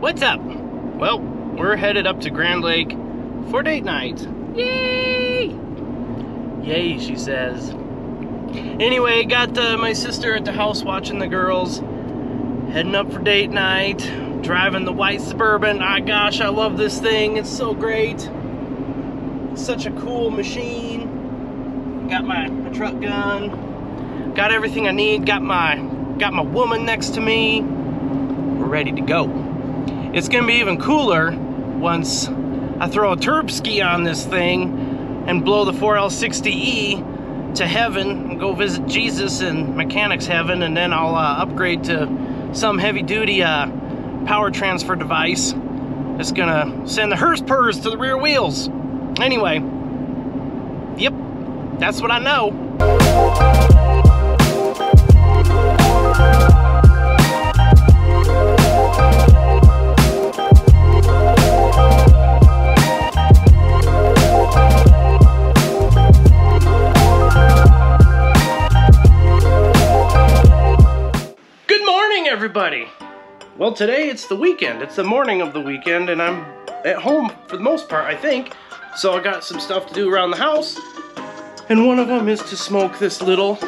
What's up? Well, we're headed up to Grand Lake for date night. Yay! Yay, she says. Anyway, got my sister at the house watching the girls. Heading up for date night. Driving the white Suburban. Ah, gosh, I love this thing. It's so great. Such a cool machine. Got my truck gun. Got everything I need. Got my woman next to me. We're ready to go. It's gonna be even cooler once I throw a turb ski on this thing and blow the 4L60E to heaven and go visit Jesus in mechanics heaven, and then I'll upgrade to some heavy duty power transfer device that's gonna send the hearse purrs to the rear wheels. Anyway, yep, that's what I know. Everybody. Well, today it's the weekend. It's the morning of the weekend and I'm at home for the most part, I think. So I got some stuff to do around the house. And one of them is to smoke this little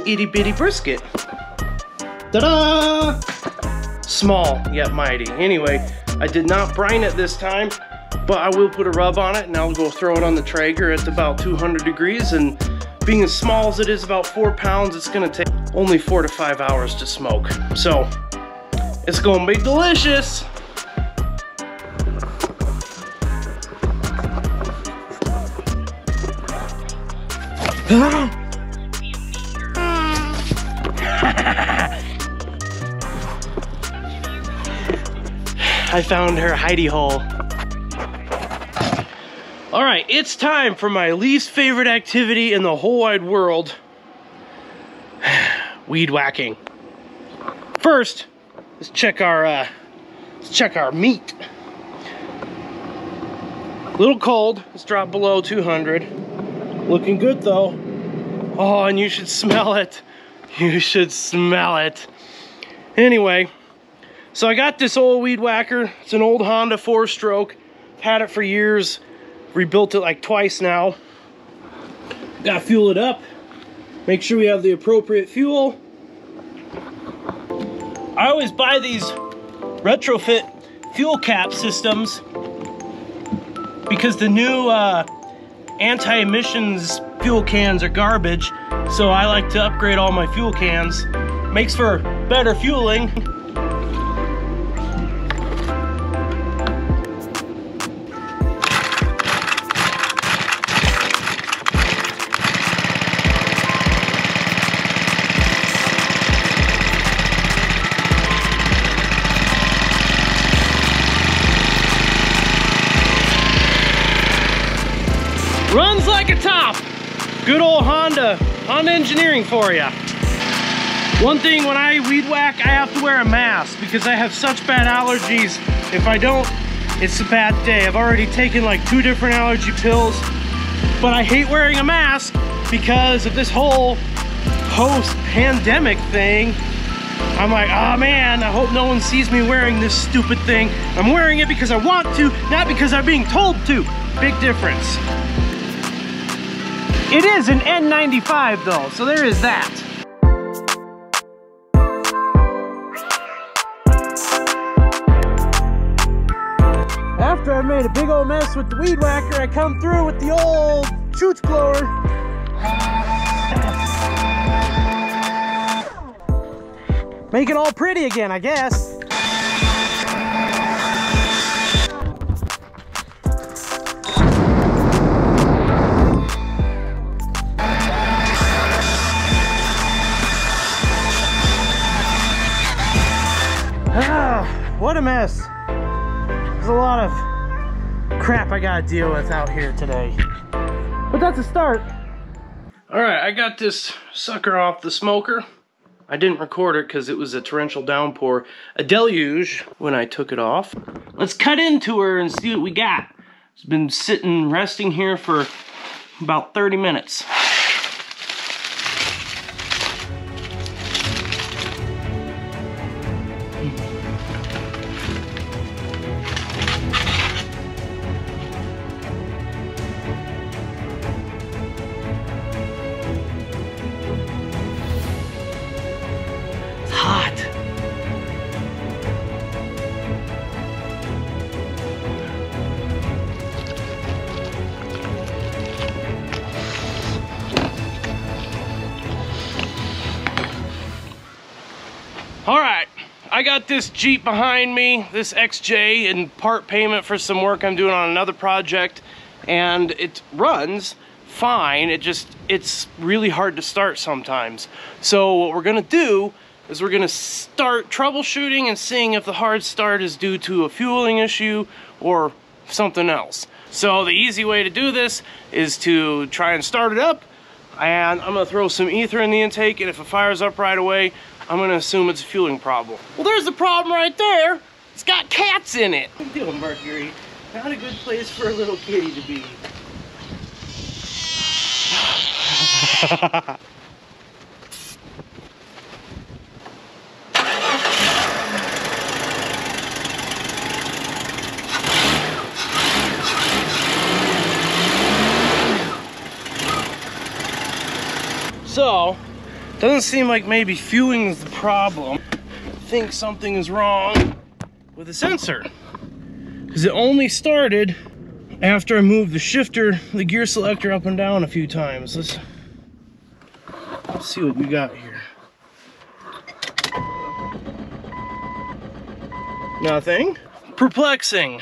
itty bitty brisket. Ta-da! Small yet mighty. Anyway, I did not brine it this time, but I will put a rub on it and I'll go throw it on the Traeger at about 200 degrees. And being as small as it is, about 4 pounds, it's gonna take only 4 to 5 hours to smoke. So, it's gonna be delicious. I found her hidey hole. All right, it's time for my least favorite activity in the whole wide world. Weed whacking. First, let's check our meat. A little cold. It's dropped below 200. Looking good though. Oh, and you should smell it. You should smell it. Anyway, so I got this old weed whacker. It's an old Honda 4-stroke. Had it for years. Rebuilt it like twice now. Gotta fuel it up. Make sure we have the appropriate fuel. I always buy these retrofit fuel cap systems because the new anti-emissions fuel cans are garbage. So I like to upgrade all my fuel cans. Makes for better fueling. Runs like a top. Good old Honda engineering for you. One thing, when I weed whack, I have to wear a mask because I have such bad allergies. If I don't, it's a bad day. I've already taken like 2 different allergy pills, but I hate wearing a mask because of this whole post-pandemic thing. I'm like, oh man, I hope no one sees me wearing this stupid thing. I'm wearing it because I want to, not because I'm being told to. Big difference. It is an N95 though, so there is that. After I made a big old mess with the weed whacker, I come through with the old chooch blower. Make it all pretty again, I guess. What a mess. There's a lot of crap I gotta deal with out here today. But that's a start. Alright, I got this sucker off the smoker. I didn't record it because it was a torrential downpour. A deluge when I took it off. Let's cut into her and see what we got. It's been sitting, resting here for about 30 minutes. got this Jeep behind me, this XJ, in part payment for some work I'm doing on another project, and it runs fine. It's really hard to start sometimes. So what we're gonna do is we're gonna start troubleshooting and seeing if the hard start is due to a fueling issue or something else. So the easy way to do this is to try and start it up, and I'm gonna throw some ether in the intake, and if it fires up right away, I'm gonna assume it's a fueling problem. Well, there's the problem right there. It's got cats in it. Good deal, Mercury. Not a good place for a little kitty to be. So, doesn't seem like maybe fueling is the problem. I think something is wrong with the sensor, because it only started after I moved the shifter, the gear selector up and down a few times. Let's see what we got here. Nothing. Perplexing.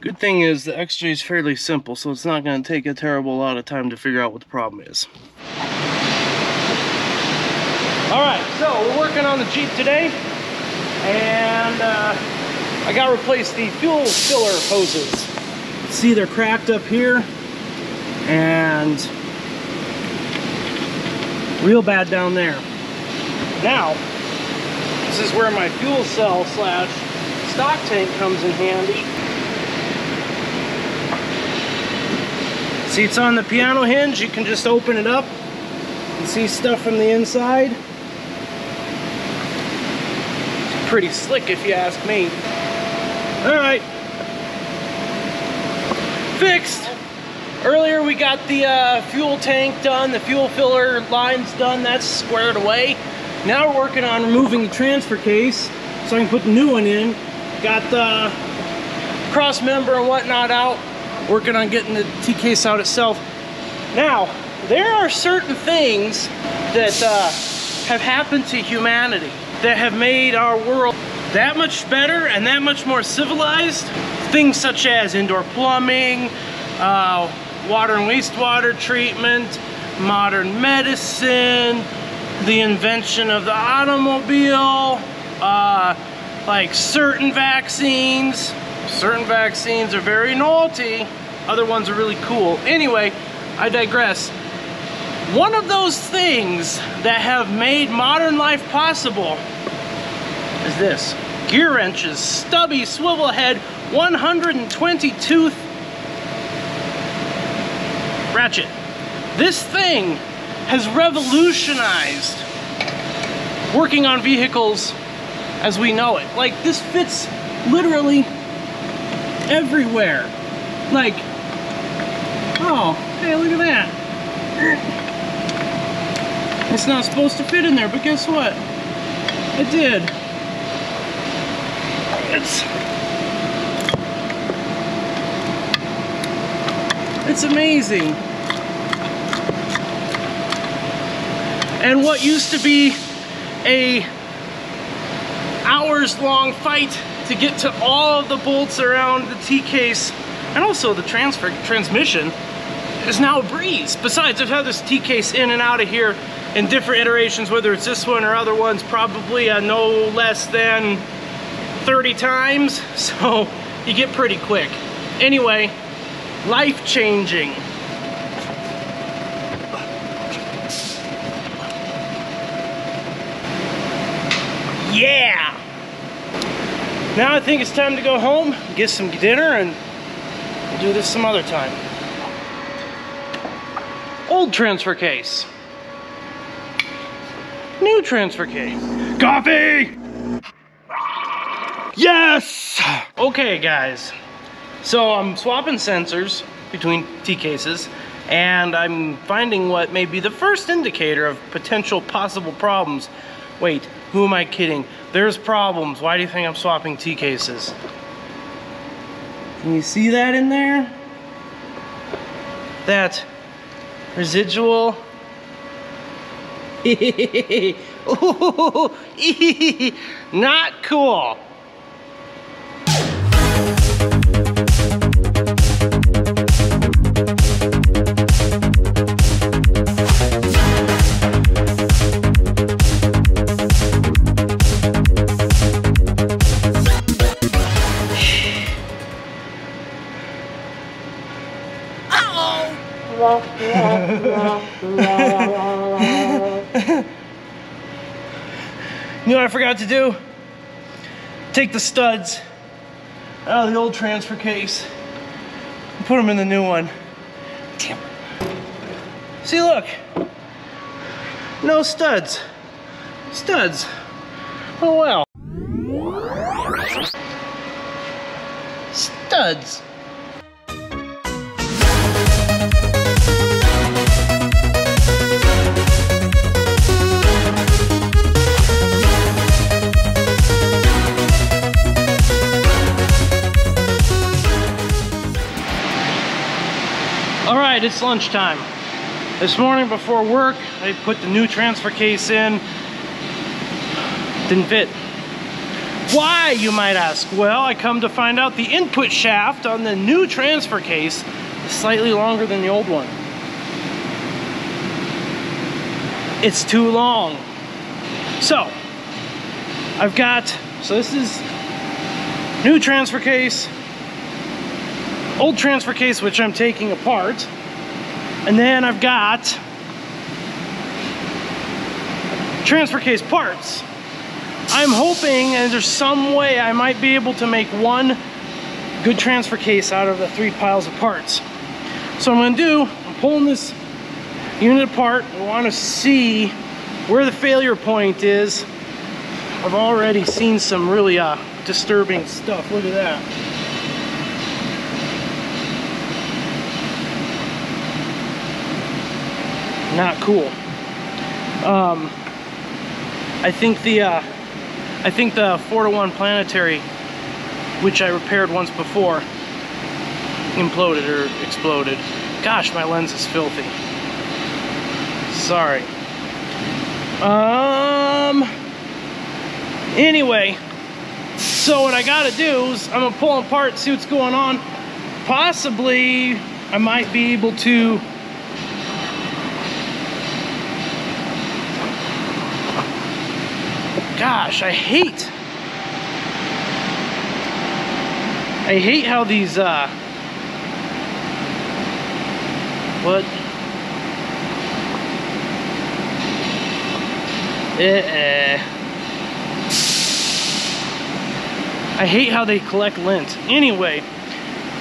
Good thing is the XJ is fairly simple, so it's not going to take a terrible lot of time to figure out what the problem is. Alright, so we're working on the Jeep today, and I got to replace the fuel filler hoses. See, they're cracked up here, and real bad down there. Now, this is where my fuel cell slash stock tank comes in handy. See, it's on the piano hinge. You can just open it up and see stuff from the inside. It's pretty slick if you ask me. Alright. Fixed. Earlier we got the fuel tank done, the fuel filler lines done, that's squared away. Now we're working on removing the transfer case so I can put the new one in. Got the cross member and whatnot out. Working on getting the T-case out itself. Now, there are certain things that have happened to humanity that have made our world that much better and that much more civilized. Things such as indoor plumbing, water and wastewater treatment, modern medicine, the invention of the automobile, like certain vaccines. Certain vaccines are very naughty, other ones are really cool. Anyway, I digress. One of those things that have made modern life possible is this. Gear wrenches, stubby swivel head, 120 tooth ratchet. This thing has revolutionized working on vehicles as we know it. Like, this fits literally everywhere. Like, oh, hey, look at that. It's not supposed to fit in there, but guess what? It did. It's amazing. And what used to be a hours-long fight to get to all of the bolts around the T-case and also the transmission is now a breeze. Besides, I've had this T-case in and out of here in different iterations, whether it's this one or other ones, probably no less than 30 times, so you get pretty quick. Anyway, life-changing. Yeah! Now I think it's time to go home, get some dinner, and we'll do this some other time. Old transfer case. New transfer case. Coffee! Yes! Okay, guys. So I'm swapping sensors between T-cases, and I'm finding what may be the first indicator of potential possible problems. Wait, who am I kidding? There's problems. Why do you think I'm swapping T-cases? Can you see that in there? That residual? Ooh, not cool. You know what I forgot to do? Take the studs out of the old transfer case and put them in the new one. Damn. See, look. No studs. Studs. Oh well. Studs. Alright, it's lunchtime. This morning before work, I put the new transfer case in. Didn't fit. Why, you might ask? Well, I come to find out the input shaft on the new transfer case is slightly longer than the old one. It's too long. So this is new transfer case, old transfer case, which I'm taking apart. And then I've got transfer case parts. I'm hoping, and there's some way I might be able to make one good transfer case out of the 3 piles of parts. So I'm pulling this unit apart. I want to see where the failure point is. I've already seen some really disturbing stuff. Look at that. Not cool. I think the 4-to-1 planetary, which I repaired once before, imploded or exploded. Gosh, my lens is filthy. Sorry. Anyway, so what I gotta do is I'm gonna pull them apart, see what's going on. Possibly I might be able to gosh, I hate how these what? I hate how they collect lint. Anyway,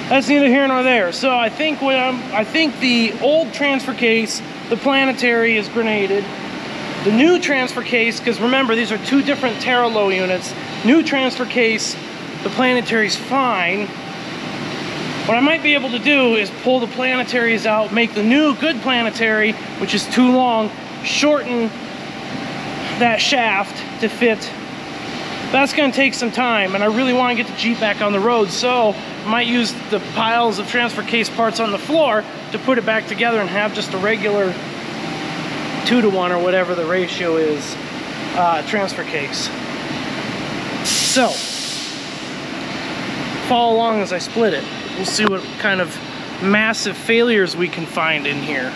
that's neither here nor there. So I think the old transfer case, the planetary, is grenaded. The new transfer case, because remember, these are 2 different Terralo units. New transfer case, the planetary's fine. What I might be able to do is pull the planetaries out, make the new good planetary, which is too long, shorten that shaft to fit. That's going to take some time, and I really want to get the Jeep back on the road, so I might use the piles of transfer case parts on the floor to put it back together and have just a regular 2-to-1 or whatever the ratio is transfer case. So follow along as I split it. We'll see what kind of massive failures we can find in here.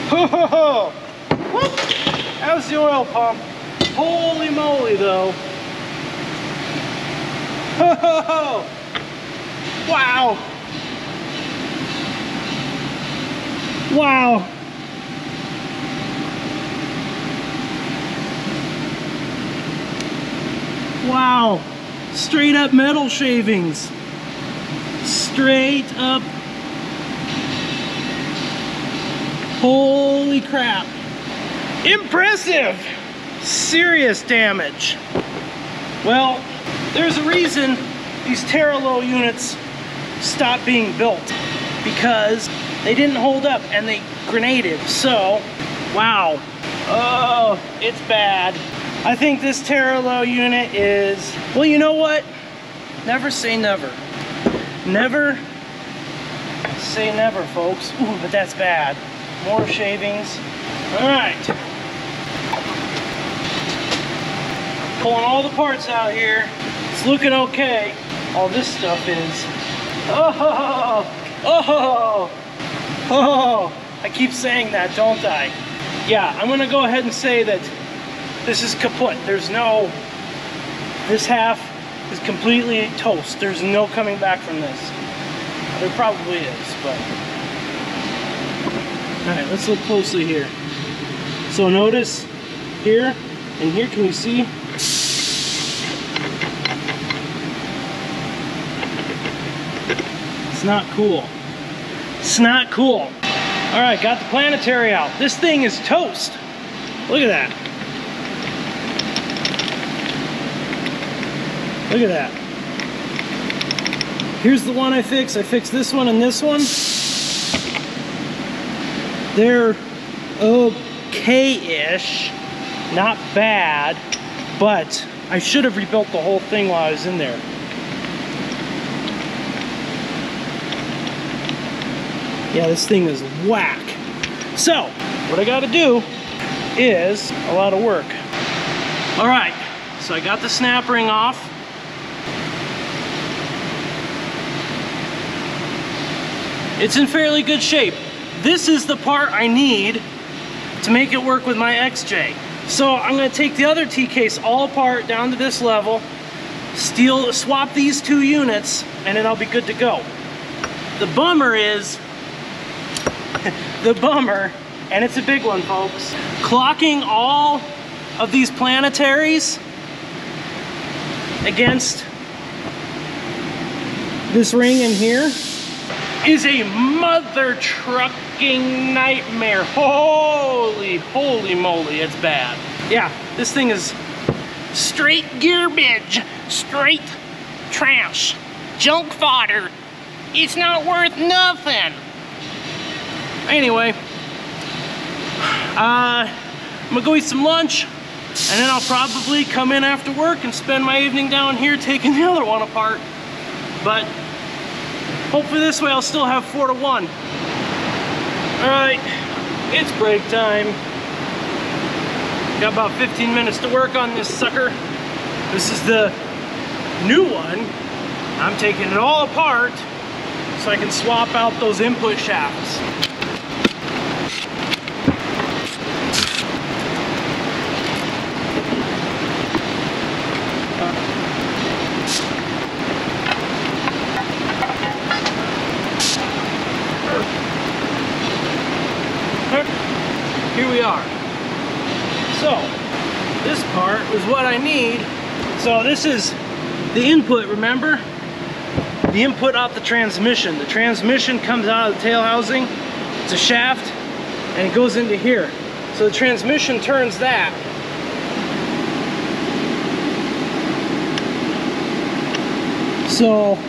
Oh, how's the oil pump? Holy moly, though. Oh, wow. Wow. Wow. Straight up metal shavings. Straight up. Holy crap. Impressive. Serious damage. Well, there's a reason these Terralo units stopped being built, because they didn't hold up and they grenaded. So, wow. Oh, it's bad. I think this Terralo unit is, well, you know what? Never say never. Never say never, folks. Ooh, but that's bad. More shavings. All right. Pulling all the parts out here. It's looking okay. All this stuff is. Oh, oh, oh. I keep saying that, don't I? Yeah, I'm gonna go ahead and say that this is kaput. There's no, this half is completely toast. There's no coming back from this. There probably is, but. All right, let's look closely here. So notice here and here, can you see? It's not cool. It's not cool. All right, got the planetary out. This thing is toast. Look at that. Look at that. Here's the one I fixed. I fixed this one and this one. They're okay-ish. Not bad, but I should have rebuilt the whole thing while I was in there. Yeah, this thing is whack. So, what I gotta do is a lot of work. All right, so I got the snap ring off. It's in fairly good shape. This is the part I need to make it work with my XJ. So I'm gonna take the other T-case all apart down to this level, swap these two units, and then I'll be good to go. The bummer is, and it's a big one, folks, clocking all of these planetaries against this ring in here is a mother trucking nightmare. Holy moly, it's bad. Yeah, this thing is straight garbage, straight trash, junk fodder. It's not worth nothing. Anyway, I'm gonna go eat some lunch, and then I'll probably come in after work and spend my evening down here taking the other one apart. But hopefully this way I'll still have 4 to 1. All right, it's break time. Got about 15 minutes to work on this sucker. This is the new one. I'm taking it all apart so I can swap out those input shafts. Here we are. So, this part is what I need. So this is the input, remember? The input off the transmission. The transmission comes out of the tail housing. It's a shaft, and it goes into here. So the transmission turns that. So,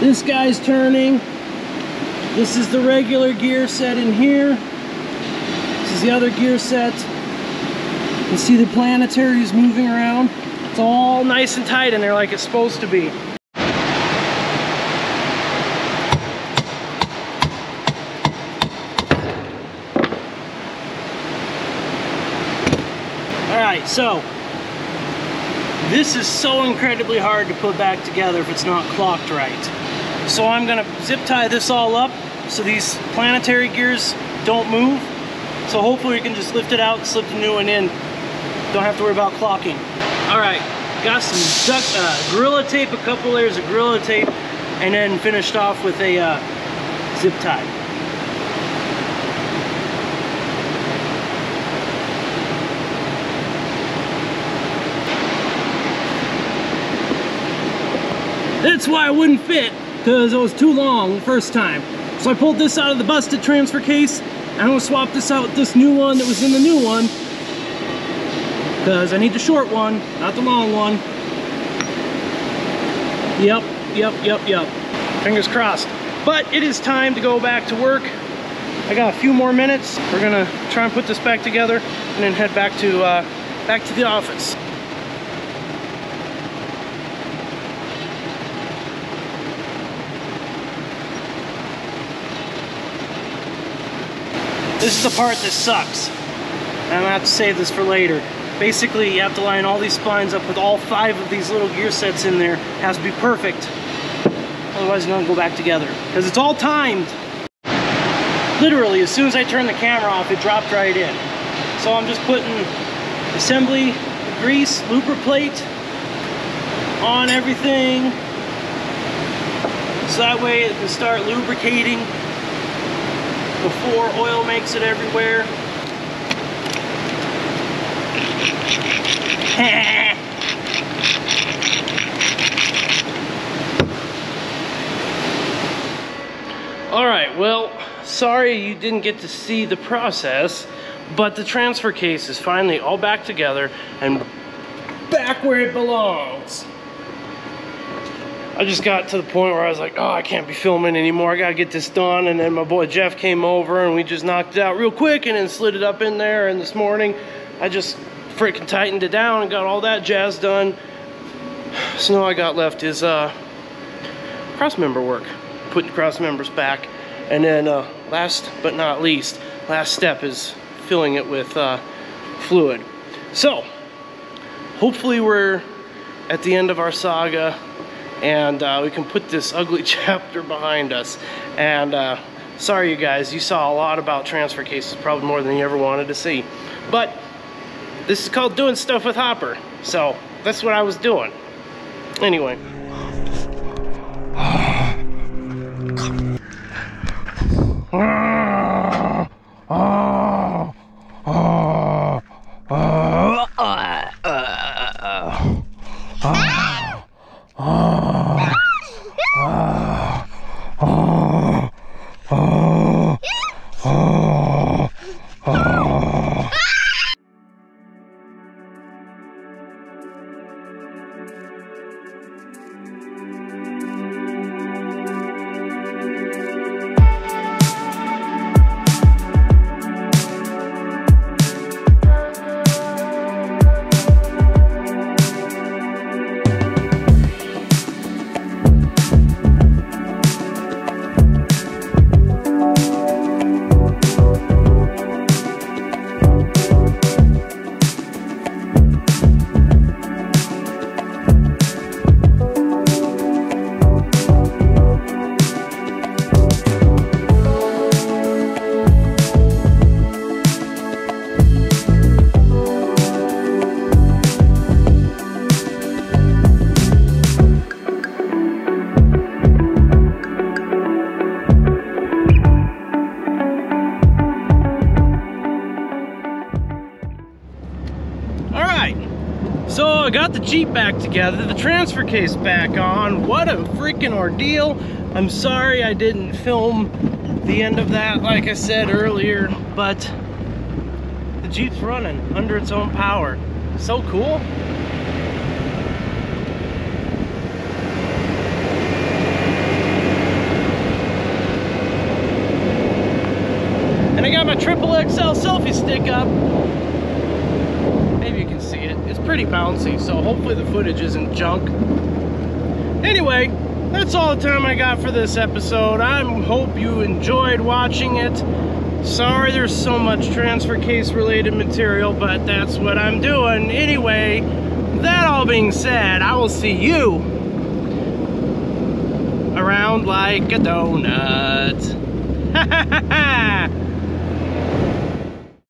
this guy's turning. This is the regular gear set in here. This is the other gear set. You see the planetaries moving around. It's all nice and tight in there like it's supposed to be. Alright, so this is so incredibly hard to put back together if it's not clocked right. So I'm gonna zip tie this all up so these planetary gears don't move. So hopefully we can just lift it out and slip the new one in. Don't have to worry about clocking. All right, got some Gorilla Tape, a couple layers of Gorilla Tape, and then finished off with a zip tie. That's why it wouldn't fit, because it was too long the first time. So I pulled this out of the busted transfer case, and I'm gonna swap this out with this new one that was in the new one, because I need the short one, not the long one. Yep. Fingers crossed. But it is time to go back to work. I got a few more minutes. We're gonna try and put this back together and then head back to the office. This is the part that sucks. And I'm gonna have to save this for later. Basically, you have to line all these spines up with all 5 of these little gear sets in there. It has to be perfect. Otherwise, it's gonna go back together. Because it's all timed. Literally, as soon as I turned the camera off, it dropped right in. So I'm just putting assembly, grease, looper plate on everything. So that way it can start lubricating before oil makes it everywhere. Alright, well, sorry you didn't get to see the process, but the transfer case is finally all back together and back where it belongs. I just got to the point where I was like, oh, I can't be filming anymore. I gotta get this done. And then my boy Jeff came over and we just knocked it out real quick and then slid it up in there. And this morning, I just freaking tightened it down and got all that jazz done. So now all I got left is cross member work. Putting cross members back. And then last but not least, last step is filling it with fluid. So, hopefully we're at the end of our saga and we can put this ugly chapter behind us. And sorry you guys, you saw a lot about transfer cases, probably more than you ever wanted to see. But this is called doing stuff with Hopper. So that's what I was doing. Anyway. So I got the Jeep back together, the transfer case back on. What a freaking ordeal. I'm sorry I didn't film the end of that like I said earlier, but the Jeep's running under its own power. So cool. And I got my XXL selfie stick up. Maybe you can see it. It's pretty bouncy, so hopefully the footage isn't junk. Anyway, that's all the time I got for this episode. I hope you enjoyed watching it. Sorry there's so much transfer case related material, but that's what I'm doing. Anyway, that all being said, I will see you around like a donut. Ha ha ha ha!